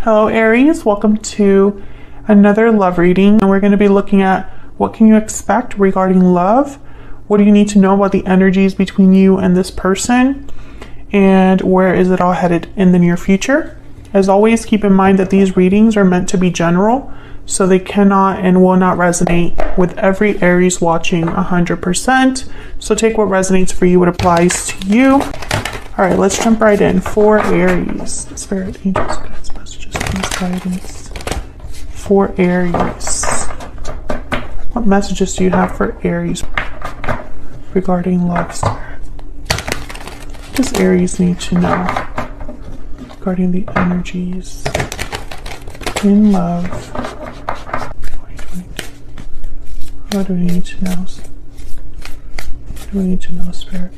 Hello Aries, welcome to another love reading. And we're going to be looking at what can you expect regarding love, what do you need to know about the energies between you and this person, and where is it all headed in the near future. As always, keep in mind that these readings are meant to be general, so they cannot and will not resonate with every Aries watching 100%. So take what resonates for you, what applies to you. All right, let's jump right in. For Aries, Spirit, Angels, Guides, Messages, Please, Guidance. For Aries, what messages do you have for Aries regarding love, Spirit? What does Aries need to know regarding the energies in love 2022? What do we need to know? What do we need to know, Spirit?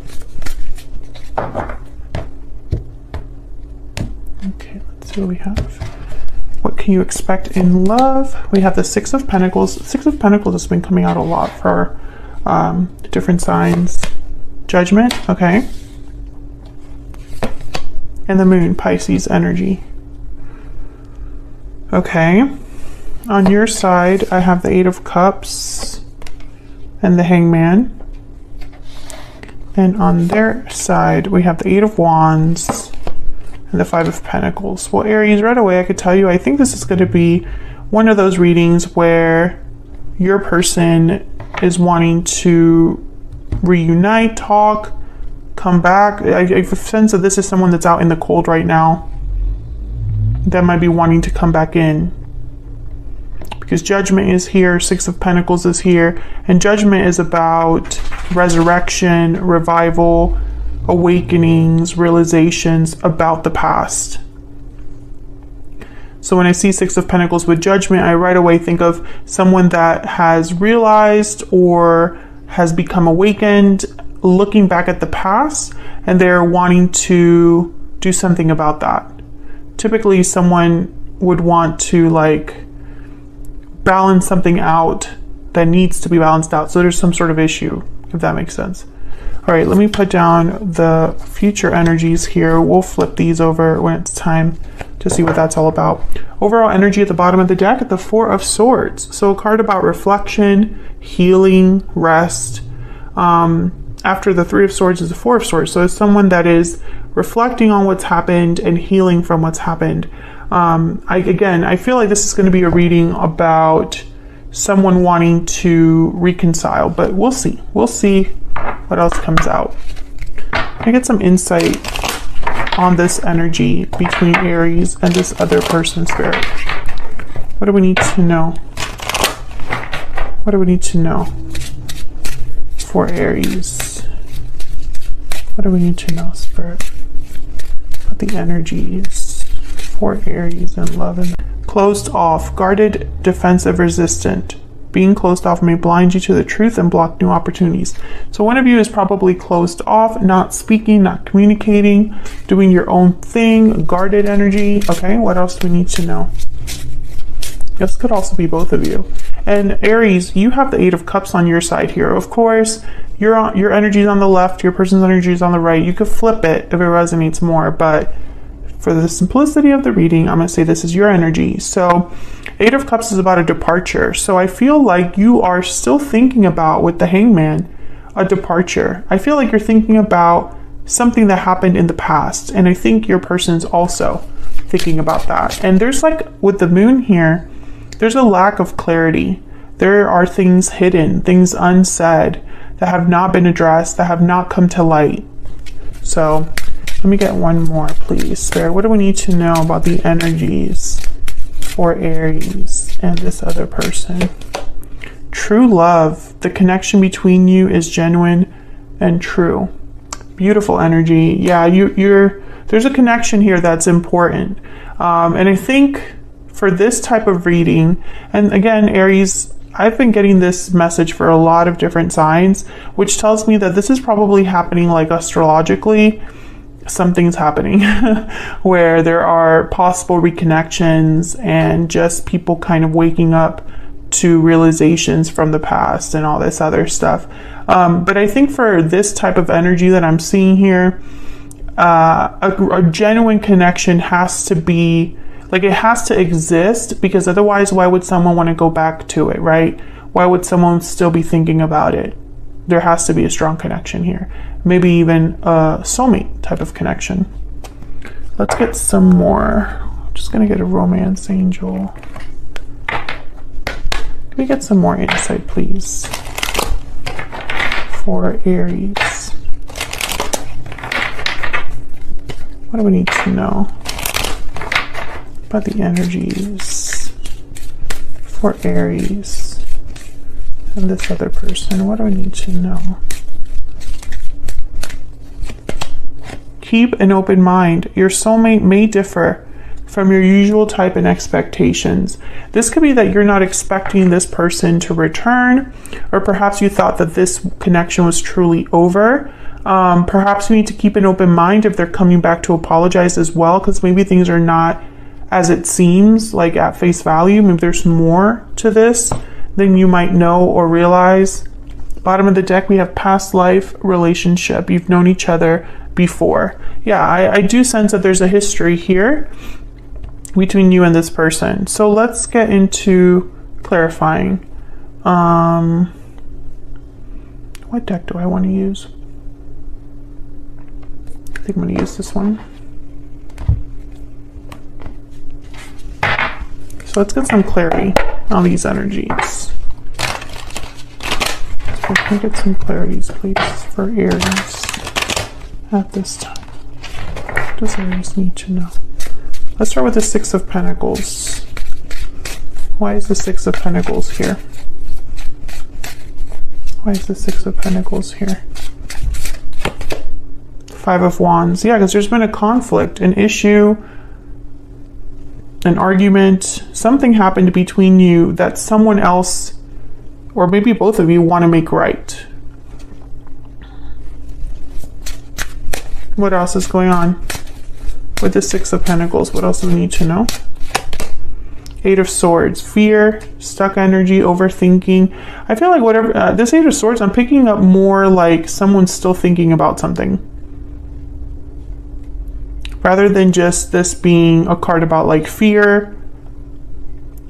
Okay, let's see what we have. What can you expect in love? We have the Six of Pentacles. Six of Pentacles has been coming out a lot for different signs. Judgment, okay. And the Moon, Pisces energy. Okay. On your side, I have the Eight of Cups and the Hangman. And on their side, we have the Eight of Wands and the Five of Pentacles. Well, Aries, right away, I could tell you, I think this is going to be one of those readings where your person is wanting to reunite, talk, come back. I sense that this is someone that's out in the cold right now that might be wanting to come back in. Because Judgment is here, Six of Pentacles is here, and Judgment is about resurrection, revival, awakenings, realizations about the past. So when I see Six of Pentacles with Judgment, I right away think of someone that has realized or has become awakened, looking back at the past, and they're wanting to do something about that. Typically, someone would want to balance something out that needs to be balanced out. So there's some sort of issue, if that makes sense. All right, let me put down the future energies here. We'll flip these over when it's time to see what that's all about. Overall energy at the bottom of the deck at the Four of Swords. So a card about reflection, healing, rest. After the Three of Swords is the Four of Swords. So it's someone that is reflecting on what's happened and healing from what's happened. I feel like this is going to be a reading about someone wanting to reconcile, but we'll see. We'll see what else comes out. I get some insight on this energy between Aries and this other person, Spirit. What do we need to know? What do we need to know for Aries? What do we need to know, Spirit, about the energies for Aries and love? And closed off, guarded, defensive, resistant. Being closed off may blind you to the truth and block new opportunities. So one of you is probably closed off, not speaking, not communicating, doing your own thing, guarded energy. Okay, what else do we need to know? This could also be both of you. And Aries, you have the Eight of Cups on your side here. Of course, your energy is on the left, your person's energy is on the right. You could flip it if it resonates more, but for the simplicity of the reading, I'm going to say this is your energy. So Eight of Cups is about a departure. So I feel like you are still thinking about, with the Hangman, a departure. I feel like you're thinking about something that happened in the past. And I think your person's also thinking about that. And there's with the Moon here, there's a lack of clarity. There are things hidden, things unsaid that have not been addressed, that have not come to light. So let me get one more, please, Spirit. What do we need to know about the energies for Aries and this other person? True love. The connection between you is genuine and true. Beautiful energy. Yeah, there's a connection here that's important. And I think for this type of reading, and again, Aries, I've been getting this message for a lot of different signs, which tells me that this is probably happening astrologically. Something's happening where there are possible reconnections and just people kind of waking up to realizations from the past and all this other stuff. But I think for this type of energy that I'm seeing here, a genuine connection has to be Like it has to exist, because otherwise why would someone want to go back to it, right? Why would someone still be thinking about it? There has to be a strong connection here. Maybe even a soulmate type of connection. Let's get some more. I'm just gonna get a romance angel. Can we get some more insight, please, for Aries? What do we need to know about the energies for Aries and this other person? What do I need to know? Keep an open mind. Your soulmate may differ from your usual type and expectations. This could be that you're not expecting this person to return, or perhaps you thought that this connection was truly over. Perhaps you need to keep an open mind if they're coming back to apologize as well, because maybe things are not as it seems, like at face value. Maybe there's more to this than you might know or realize. Bottom of the deck, we have past life relationship. You've known each other before. Yeah, I do sense that there's a history here between you and this person. So let's get into clarifying. What deck do I want to use? I think I'm going to use this one. So let's get some clarity on these energies. So can I get some clarities, please, for Aries at this time? What does Aries need to know? Let's start with the Six of Pentacles. Why is the Six of Pentacles here? Why is the Six of Pentacles here? Five of Wands. Yeah, because there's been a conflict, an issue, an argument. Something happened between you that someone else, or maybe both of you, want to make right. What else is going on with the Six of Pentacles? What else do we need to know? Eight of Swords. Fear, stuck energy, overthinking. I feel like whatever, this Eight of Swords, I'm picking up more like someone's still thinking about something, rather than just this being a card about like fear.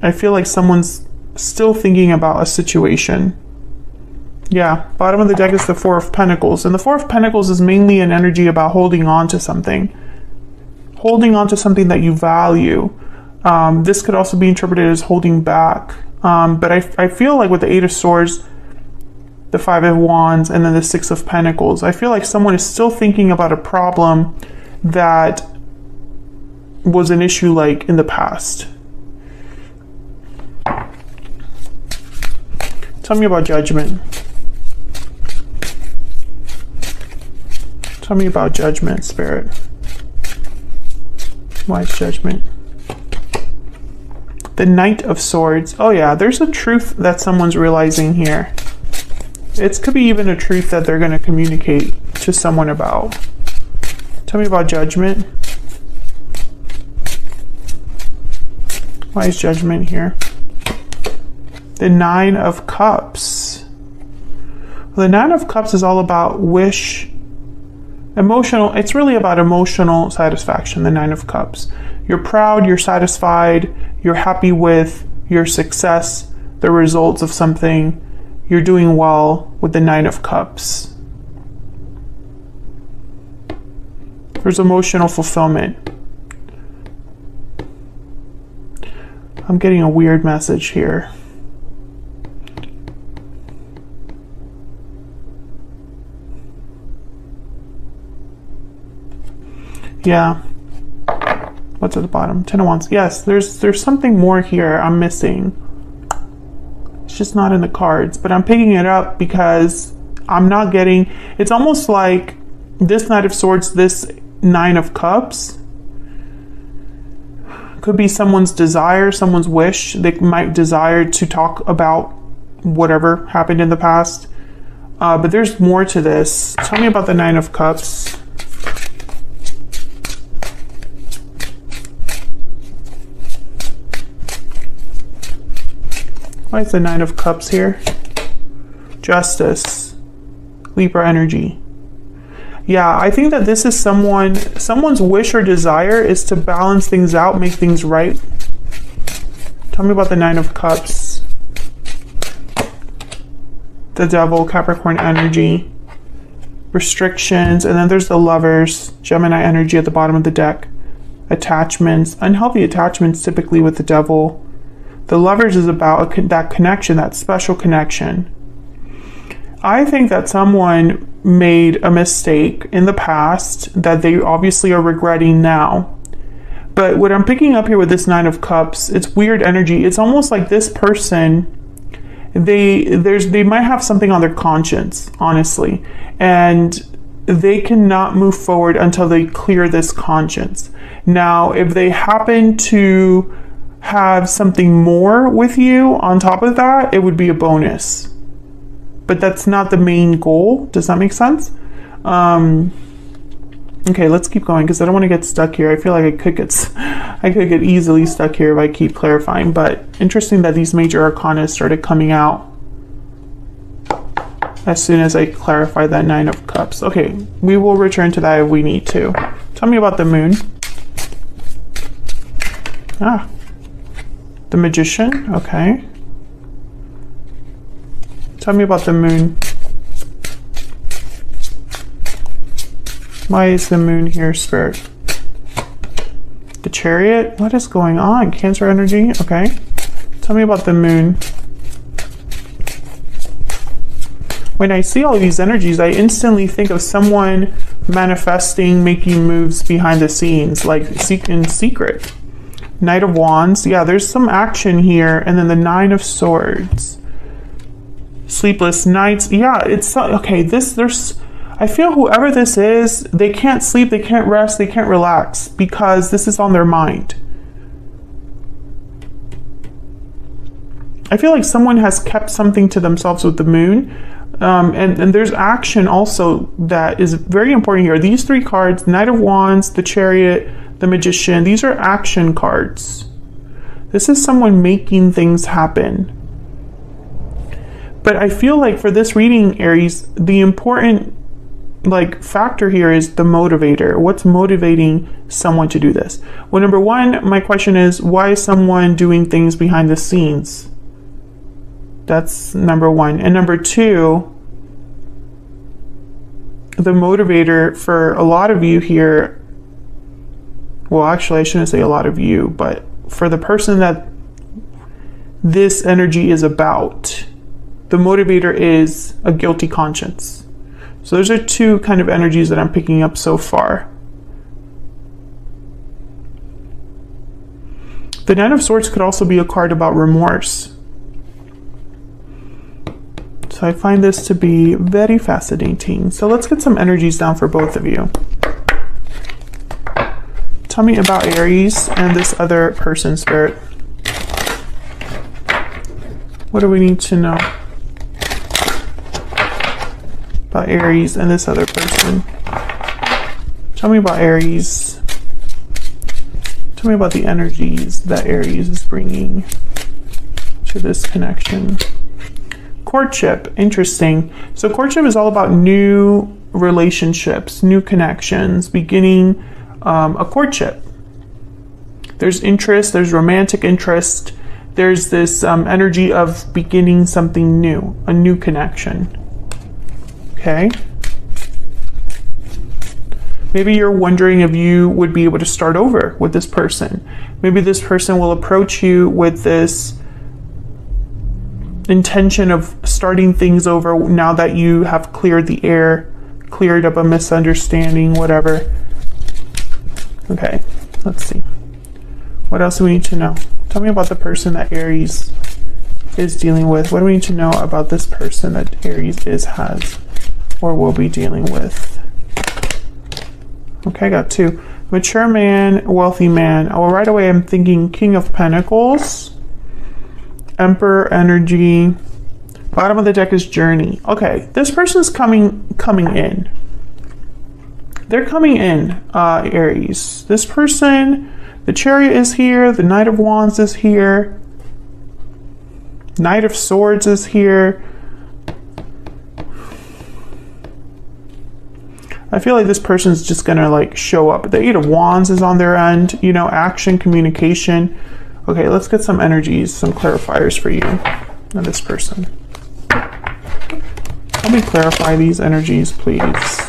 I feel like someone's still thinking about a situation. Yeah, bottom of the deck is the Four of Pentacles. And the Four of Pentacles is mainly an energy about holding on to something. Holding on to something that you value. This could also be interpreted as holding back. But I feel like with the Eight of Swords, the Five of Wands, and then the Six of Pentacles, I feel like someone is still thinking about a problem that was an issue like in the past. Tell me about Judgment. Tell me about Judgment, Spirit. Why is Judgment? The Knight of Swords. Oh yeah, there's a truth that someone's realizing here. It could be even a truth that they're going to communicate to someone about. Tell me about Judgment. Why is Judgment here? The Nine of Cups. The Nine of Cups is all about wish, emotional. It's really about emotional satisfaction, the Nine of Cups. You're proud, you're satisfied, you're happy with your success, the results of something. You're doing well with the Nine of Cups. There's emotional fulfillment. I'm getting a weird message here. Yeah. What's at the bottom? Ten of Wands. Yes, there's something more here I'm missing. It's just not in the cards, but I'm picking it up because I'm not getting, it's almost like this Knight of Swords, this Nine of Cups could be someone's desire, someone's wish. They might desire to talk about whatever happened in the past. But there's more to this. Tell me about the Nine of Cups. Why is the Nine of Cups here? Justice. Libra energy. Yeah, I think that this is someone's wish or desire is to balance things out, make things right. Tell me about the Nine of Cups. The Devil, Capricorn energy, restrictions, and then there's the Lovers, Gemini energy at the bottom of the deck. Attachments, unhealthy attachments typically with the Devil. The Lovers is about that connection, that special connection. I think that someone made a mistake in the past that they obviously are regretting now. But what I'm picking up here with this Nine of Cups, it's weird energy. It's almost like this person, they might have something on their conscience, honestly, and they cannot move forward until they clear this conscience. Now, if they happen to have something more with you on top of that, it would be a bonus. But that's not the main goal. Does that make sense? Okay, let's keep going because I don't want to get stuck here. I feel like I could get easily stuck here if I keep clarifying. But interesting that these major arcana started coming out as soon as I clarify that Nine of Cups. Okay, we will return to that if we need to. Tell me about the Moon. The Magician. Okay. Tell me about the Moon. Why is the Moon here, Spirit? The Chariot? What is going on? Cancer energy? Okay. Tell me about the Moon. When I see all these energies, I instantly think of someone manifesting, making moves behind the scenes, like in secret. Knight of Wands. Yeah, there's some action here. And then the Nine of Swords. Sleepless nights. Yeah, it's okay. I feel whoever this is, they can't sleep, they can't rest, they can't relax because this is on their mind. I feel like someone has kept something to themselves with the Moon. And there's action also that is very important here. These three cards, Knight of Wands, the Chariot, the Magician, these are action cards. This is someone making things happen. But I feel like for this reading, Aries, the important factor here is the motivator. What's motivating someone to do this? Well, number one, my question is, why is someone doing things behind the scenes? That's number one. And number two, the motivator for a lot of you here, well, actually, I shouldn't say a lot of you, but for the person that this energy is about, the motivator is a guilty conscience. So those are two kind of energies that I'm picking up so far. The Nine of Swords could also be a card about remorse. So I find this to be very fascinating. So let's get some energies down for both of you. Tell me about Aries and this other person, Spirit. What do we need to know about Aries and this other person? Tell me about Aries. Tell me about the energies that Aries is bringing to this connection. Courtship, interesting. So courtship is all about new relationships, new connections, beginning a courtship. There's interest, there's romantic interest, there's this energy of beginning something new, a new connection. Okay. Maybe you're wondering if you would be able to start over with this person. Maybe this person will approach you with this intention of starting things over now that you have cleared the air, cleared up a misunderstanding, whatever. Okay, let's see. What else do we need to know? Tell me about the person that Aries is dealing with. What do we need to know about this person that Aries has or will be dealing with? Okay, I got two. Mature man, wealthy man. Oh, right away I'm thinking King of Pentacles, Emperor energy. Bottom of the deck is Journey. Okay, this person's coming in. They're coming in, Aries. This person, the Chariot is here, the Knight of Wands is here, Knight of Swords is here. I feel like this person's just gonna like show up. The Eight of Wands is on their end, you know, action, communication. Okay, let's get some energies, some clarifiers for you and this person. Help me clarify these energies, please,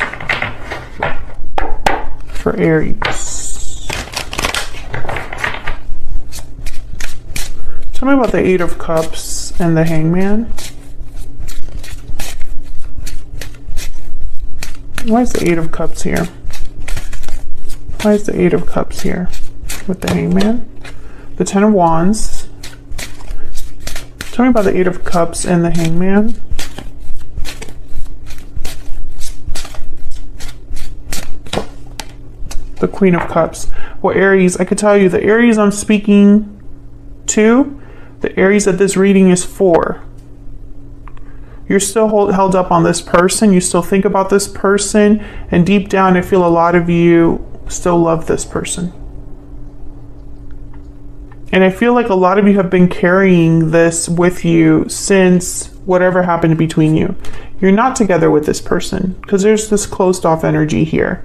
for Aries. Tell me about the Eight of Cups and the Hangman. Why is the Eight of Cups here? Why is the Eight of Cups here with the Hangman? The Ten of Wands. Tell me about the Eight of Cups and the Hangman. The Queen of Cups. Well, Aries, I could tell you the Aries I'm speaking to, the Aries that this reading is for. You're still held up on this person. You still think about this person. And deep down, I feel a lot of you still love this person. And I feel like a lot of you have been carrying this with you since whatever happened between you. You're not together with this person because there's this closed off energy here.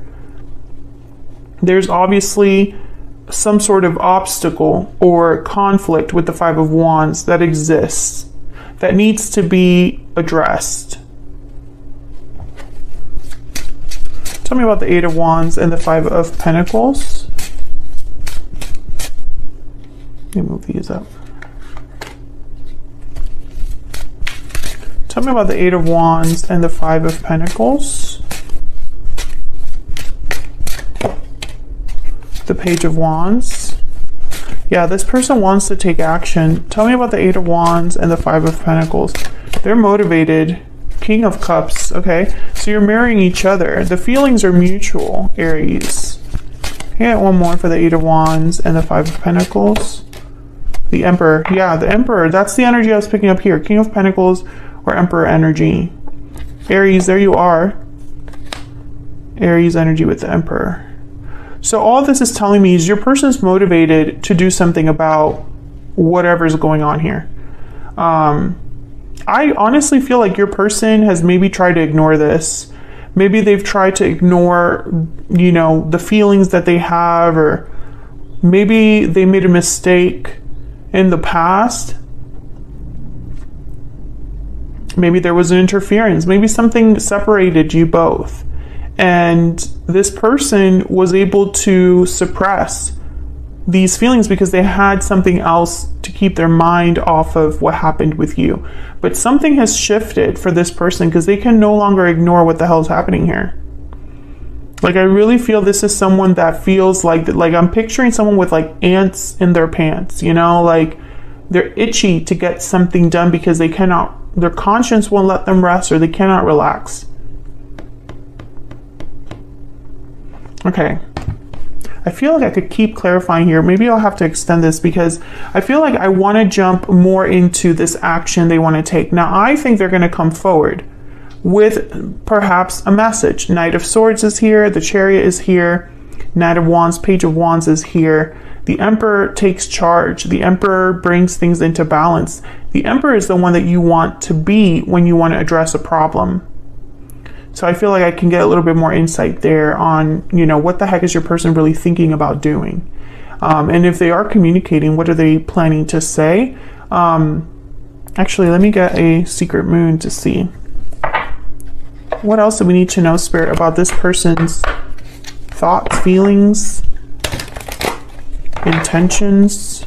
There's obviously some sort of obstacle or conflict with the Five of Wands that exists, that needs to be addressed. Tell me about the Eight of Wands and the Five of Pentacles. Let me move these up. Tell me about the Eight of Wands and the Five of Pentacles. The Page of Wands. Yeah, this person wants to take action. Tell me about the Eight of Wands and the Five of Pentacles. They're motivated. King of Cups. Okay, so you're marrying each other. The feelings are mutual, Aries. Get one more for the Eight of Wands and the Five of Pentacles. The Emperor. Yeah, the Emperor. That's the energy I was picking up here. King of Pentacles or Emperor energy. Aries, there you are. Aries energy with the Emperor. So all this is telling me is your person is motivated to do something about whatever's going on here. I honestly feel like your person has maybe tried to ignore this. Maybe they've tried to ignore, you know, the feelings that they have, or maybe they made a mistake in the past. Maybe there was an interference. Maybe something separated you both. And this person was able to suppress these feelings because they had something else to keep their mind off of what happened with you. But something has shifted for this person because they can no longer ignore what the hell is happening here. Like, I really feel this is someone that feels like I'm picturing someone with like ants in their pants, you know, like they're itchy to get something done because they cannot, their conscience won't let them rest, or they cannot relax. Okay, I feel like I could keep clarifying here. Maybe I'll have to extend this because I feel like I want to jump more into this action they want to take. Now, I think they're going to come forward with perhaps a message. Knight of Swords is here. The Chariot is here. Knight of Wands, Page of Wands is here. The Emperor takes charge. The Emperor brings things into balance. The Emperor is the one that you want to be when you want to address a problem. So I feel like I can get a little bit more insight there on, you know, what the heck is your person really thinking about doing? And if they are communicating, what are they planning to say? Actually, let me get a secret moon to see. What else do we need to know, Spirit, about this person's thoughts, feelings, intentions?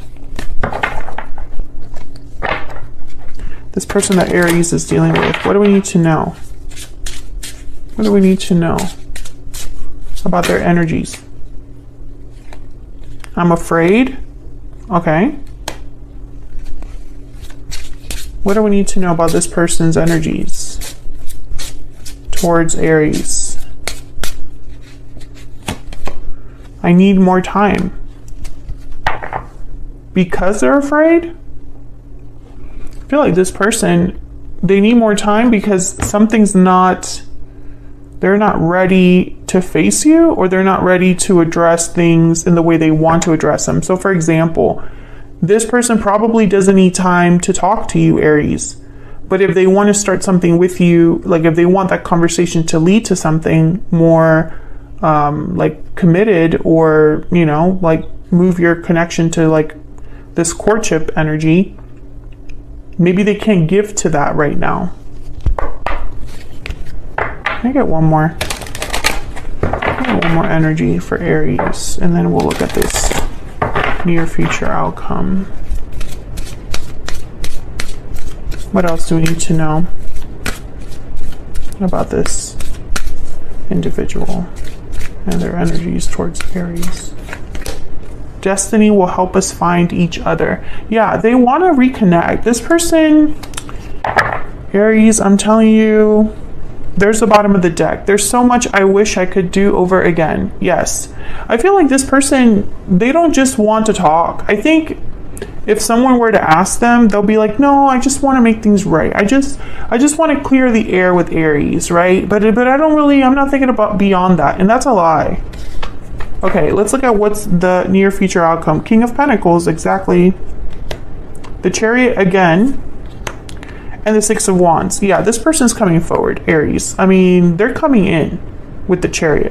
This person that Aries is dealing with, what do we need to know? What do we need to know about their energies? I'm afraid. Okay. What do we need to know about this person's energies towards Aries? I need more time. Because they're afraid? I feel like this person, they need more time because something's not... They're not ready to face you, or they're not ready to address things in the way they want to address them. So for example, this person probably doesn't need time to talk to you, Aries, But if they want to start something with you, like if they want that conversation to lead to something more like committed, or, you know, like move your connection to like this courtship energy, maybe they can't give to that right now. Can I get one more? One more energy for Aries, and then we'll look at this near future outcome. What else do we need to know about this individual and their energies towards Aries? Destiny will help us find each other. Yeah, they want to reconnect. This person, Aries, I'm telling you, there's the bottom of the deck. There's so much I wish I could do over again. Yes. I feel like this person, they don't just want to talk. I think if someone were to ask them, they'll be like, no, I just want to make things right. I just want to clear the air with Aries, right? But I don't really, I'm not thinking about beyond that. And that's a lie. Okay, let's look at what's the near future outcome. King of Pentacles, exactly. The Chariot again. And the Six of Wands. Yeah, this person's coming forward, Aries. I mean, they're coming in with the Chariot.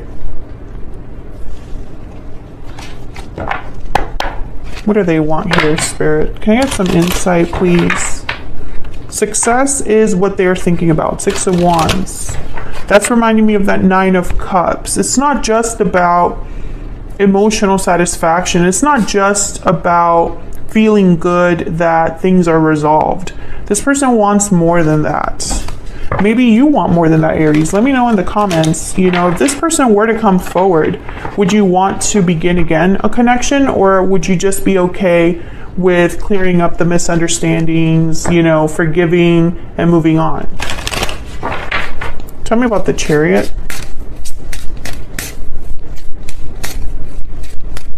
What do they want here, Spirit? Can I get some insight, please? Success is what they're thinking about. Six of Wands. That's reminding me of that Nine of Cups. It's not just about emotional satisfaction. It's not just about feeling good that things are resolved. This person wants more than that. Maybe you want more than that, Aries. Let me know in the comments. You know, if this person were to come forward, would you want to begin again a connection, or would you just be okay with clearing up the misunderstandings, you know, forgiving and moving on? Tell me about the Chariot.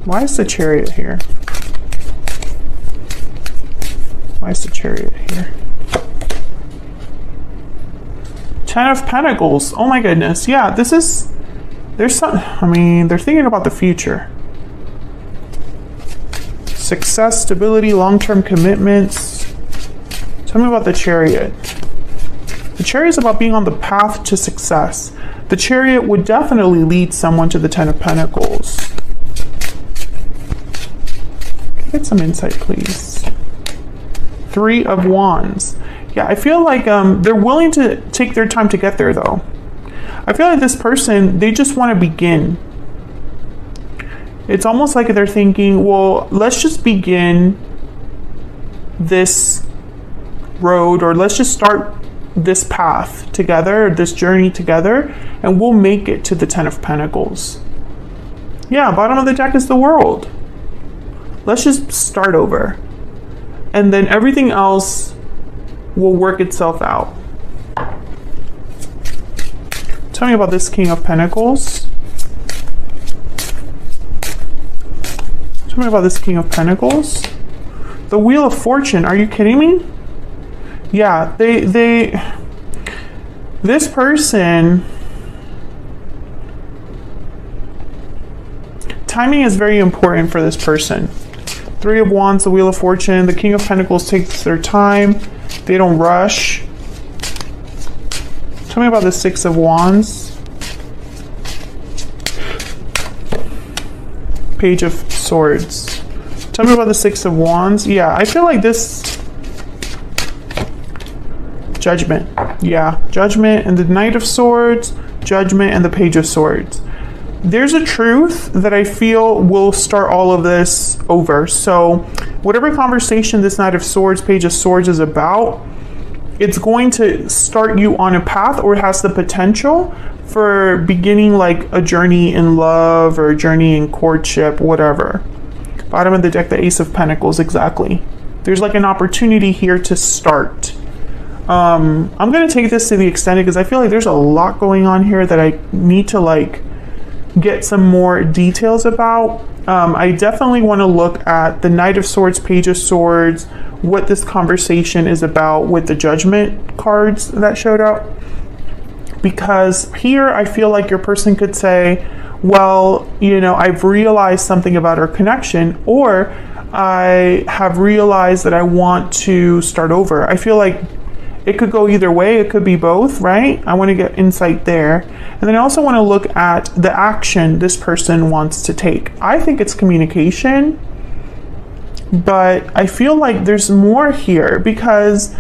Why is the Chariot here? Why is the Chariot here? Ten of Pentacles. Oh my goodness. Yeah, this is, there's some, I mean, they're thinking about the future. Success, stability, long-term commitments. Tell me about the Chariot. The Chariot is about being on the path to success. The Chariot would definitely lead someone to the Ten of Pentacles. Get some insight, please. Three of Wands. Yeah, I feel like they're willing to take their time to get there, though. I feel like this person, they just want to begin. It's almost like they're thinking, well, let's just begin this road, or let's just start this path together, this journey together, and we'll make it to the Ten of Pentacles. Yeah, bottom of the deck is the World. Let's just start over. And then everything else will work itself out. Tell me about this King of Pentacles. Tell me about this King of Pentacles. The Wheel of Fortune. Are you kidding me? Yeah, this person, timing is very important for this person. Three of Wands, the Wheel of Fortune. The King of Pentacles takes their time. They don't rush. Tell me about the Six of Wands. Page of Swords. Tell me about the Six of Wands. Yeah, I feel like this... Judgment. Yeah, Judgment and the Knight of Swords. Judgment and the Page of Swords. There's a truth that I feel will start all of this over. So whatever conversation this Knight of Swords, Page of Swords is about, it's going to start you on a path, or it has the potential for beginning like a journey in love or a journey in courtship, whatever. Bottom of the deck, the Ace of Pentacles, exactly. There's like an opportunity here to start. I'm going to take this to the extended because I feel like there's a lot going on here that I need to like get some more details about. I definitely want to look at the Knight of Swords, Page of Swords, what this conversation is about with the Judgment cards that showed up. Because here I feel like your person could say, well, you know, I've realized something about our connection, or I have realized that I want to start over. I feel like it could go either way. It could be both, right? I want to get insight there. And then I also want to look at the action this person wants to take. I think it's communication, but I feel like there's more here because,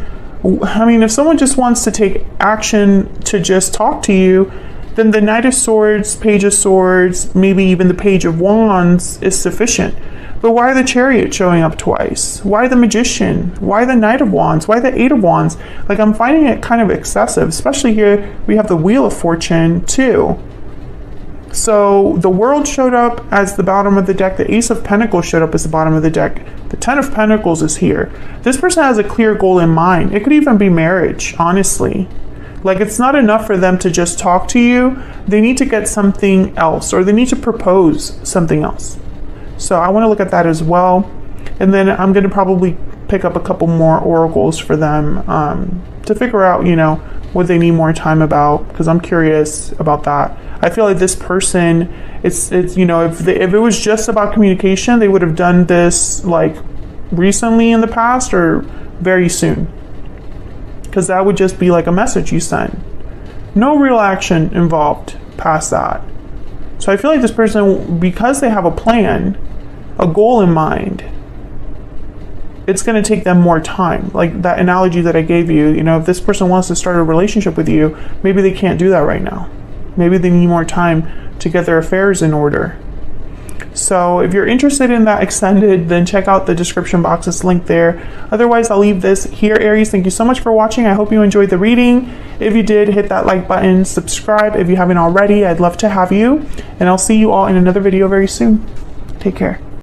I mean, if someone just wants to take action to just talk to you, then the Knight of Swords, Page of Swords, maybe even the Page of Wands is sufficient. But why the Chariot showing up twice? Why the Magician? Why the Knight of Wands? Why the Eight of Wands? Like, I'm finding it kind of excessive, especially here we have the Wheel of Fortune too. So the World showed up as the bottom of the deck. The Ace of Pentacles showed up as the bottom of the deck. The Ten of Pentacles is here. This person has a clear goal in mind. It could even be marriage, honestly. Like, it's not enough for them to just talk to you. They need to get something else, or they need to propose something else. So I want to look at that as well. And then I'm going to probably pick up a couple more oracles for them to figure out, you know, what they need more time about, because I'm curious about that. I feel like this person, it's you know, if it was just about communication, they would have done this like recently in the past or very soon, because that would just be like a message you send. No real action involved past that. So I feel like this person, because they have a plan, a goal in mind, it's going to take them more time. Like that analogy that I gave you, you know, if this person wants to start a relationship with you, maybe they can't do that right now. Maybe they need more time to get their affairs in order. So if you're interested in that extended, then check out the description box. It's linked there. Otherwise, I'll leave this here, Aries. Thank you so much for watching. I hope you enjoyed the reading. If you did, hit that like button, subscribe if you haven't already. I'd love to have you. And I'll see you all in another video very soon. Take care.